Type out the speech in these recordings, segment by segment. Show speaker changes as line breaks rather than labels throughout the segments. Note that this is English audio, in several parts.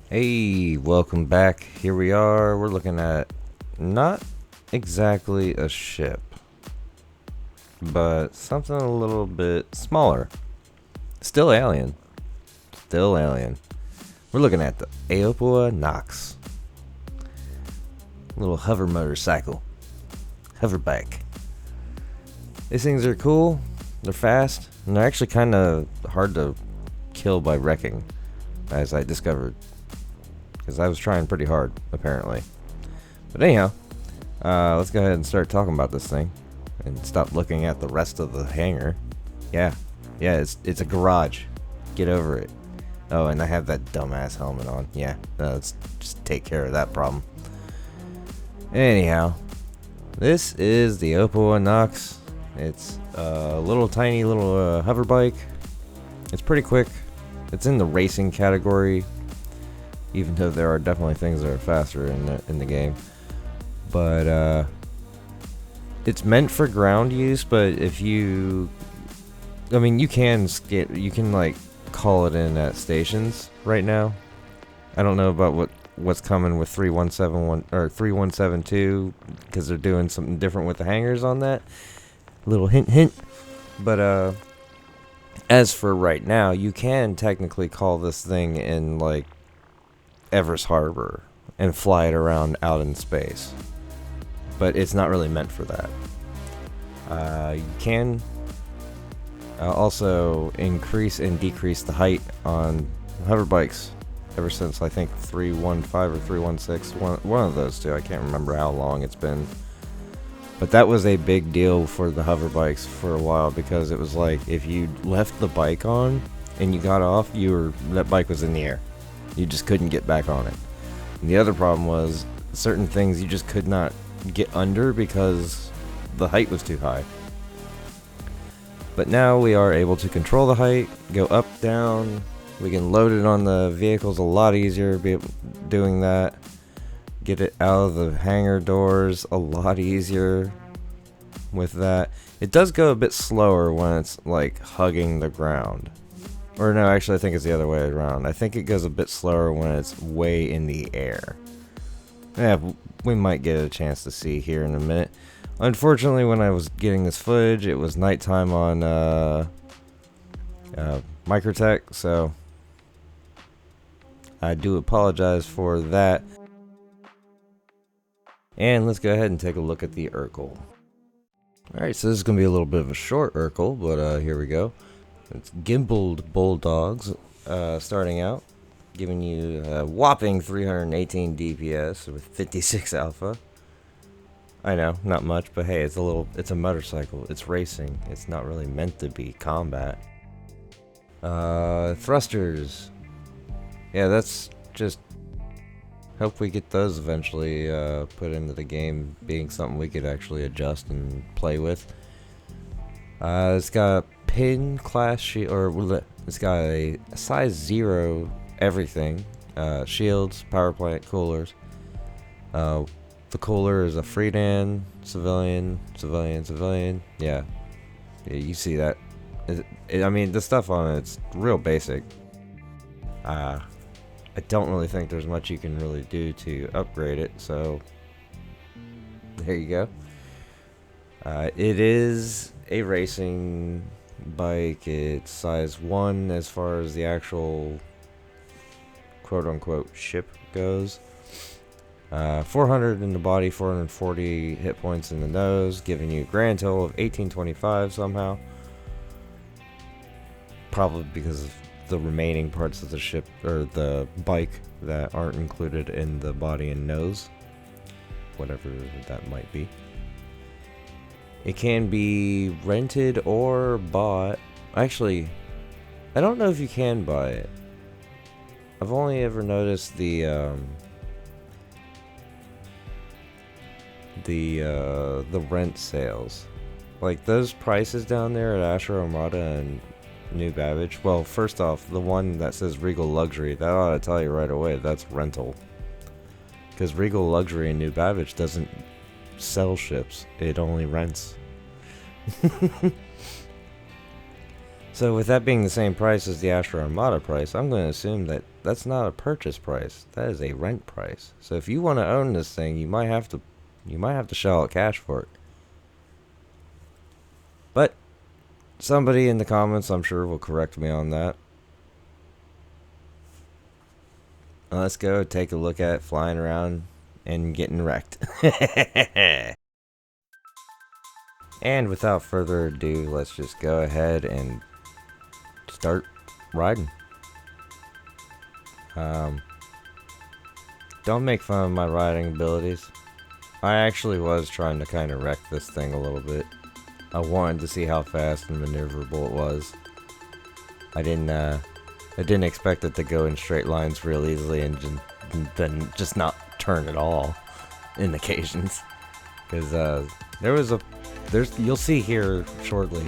Hey, welcome back. Here we are. We're looking at not exactly a ship, but something a little bit smaller. Still alien. Still alien. We're looking at the Aopoa Nox. Little hover motorcycle. Hover bike. These things are cool. They're fast. And they're actually kind of hard to kill by wrecking, as I discovered. Because I was trying pretty hard, apparently. But anyhow, let's go ahead and start talking about this thing. And stop looking at the rest of the hangar. Yeah, it's a garage. Get over it. Oh, and I have that dumbass helmet on. Yeah, let's just take care of that problem. Anyhow, this is the Aopoa Nox. It's a little tiny little hover bike. It's pretty quick. It's in the racing category, even though there are definitely things that are faster in the game. But it's meant for ground use. But if you, you can like call it in at stations right now. I don't know about what's coming with 3171 or 3172 because they're doing something different with the hangars on that. Little hint. But as for right now, you can technically call this thing in like Everest Harbor and fly it around out in space, but it's not really meant for that. You can also increase and decrease the height on hover bikes ever since I think 315 or 316, one of those two. I can't remember how long it's been, but that was a big deal for the hover bikes for a while, because it was like if you left the bike on and you got off, that bike was in the air. You just couldn't get back on it. And the other problem was certain things you just could not get under because the height was too high. But now we are able to control the height, go up, down. We can load it on the vehicles a lot easier doing that. Get it out of the hangar doors a lot easier with that. It does go a bit slower when it's like hugging the ground. Or no, actually I think it's the other way around. I think it goes a bit slower when it's way in the air. Yeah, we might get a chance to see here in a minute. Unfortunately, when I was getting this footage, it was nighttime on Microtech, so I do apologize for that. And let's go ahead and take a look at the Urkel. Alright, so this is going to be a little bit of a short Urkel, but here we go. It's gimbaled bulldogs, starting out, giving you a whopping 318 DPS with 56 alpha. I know, not much, but hey, it's a motorcycle. It's racing. It's not really meant to be combat. Thrusters. Yeah, that's just, hope we get those eventually put into the game, being something we could actually adjust and play with. It's got a pin class shield, or it's got a size 0 everything. Shields, power plant, coolers. The cooler is a Freedan, civilian. Yeah, you see that. The stuff on it's real basic. I don't really think there's much you can really do to upgrade it, so there you go. It is a racing bike. It's size 1 as far as the actual quote-unquote ship goes. 400 in the body, 440 hit points in the nose, giving you a grand total of 1825 somehow. Probably because of the remaining parts of the ship, or the bike, that aren't included in the body and nose. Whatever that might be. It can be rented or bought. Actually, I don't know if you can buy it. I've only ever noticed the rent sales. Like those prices down there at Asher Armada and New Babbage. Well, first off, the one that says Regal Luxury, that ought to tell you right away that's rental. Because Regal Luxury and New Babbage doesn't sell ships, it only rents. So with that being the same price as the Astra Armada price, I'm going to assume that that's not a purchase price. That is a rent price. So if you want to own this thing, you might have to shell out cash for it. But somebody in the comments, I'm sure, will correct me on that. Let's go take a look at flying around and getting wrecked. And without further ado, let's just go ahead and start riding. Don't make fun of my riding abilities. I actually was trying to kind of wreck this thing a little bit. I wanted to see how fast and maneuverable it was. I didn't expect it to go in straight lines real easily and then just not turn at all in occasions. Because you'll see here shortly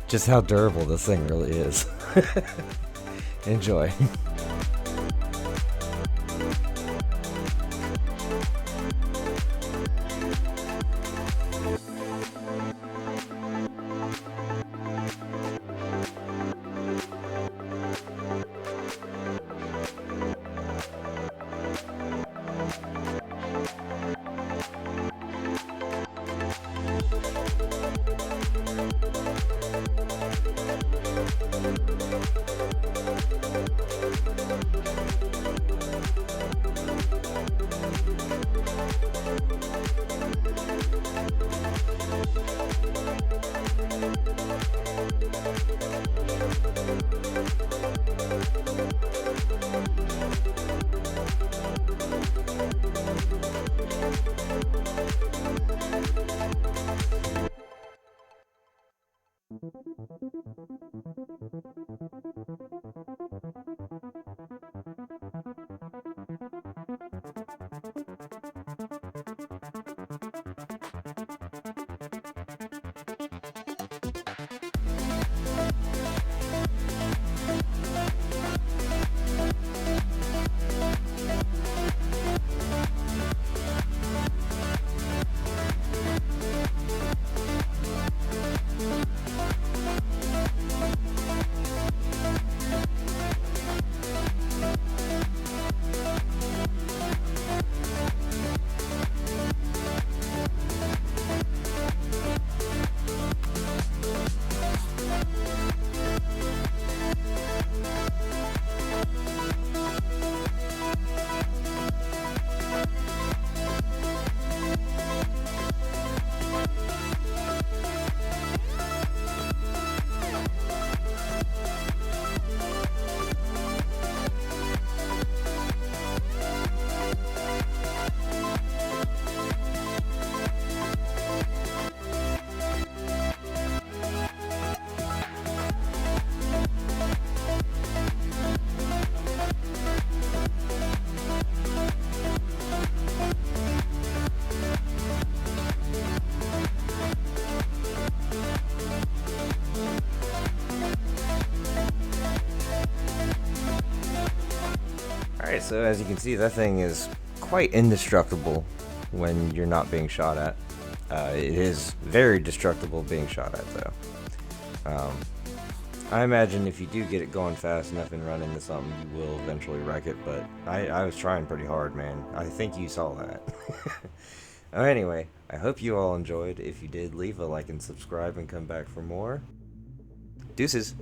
just how durable this thing really is. Enjoy. Alright, so as you can see, that thing is quite indestructible when you're not being shot at. It is very destructible being shot at, though. I imagine if you do get it going fast enough and run into something, you will eventually wreck it, but I was trying pretty hard, man. I think you saw that. Anyway, I hope you all enjoyed. If you did, leave a like and subscribe and come back for more. Deuces.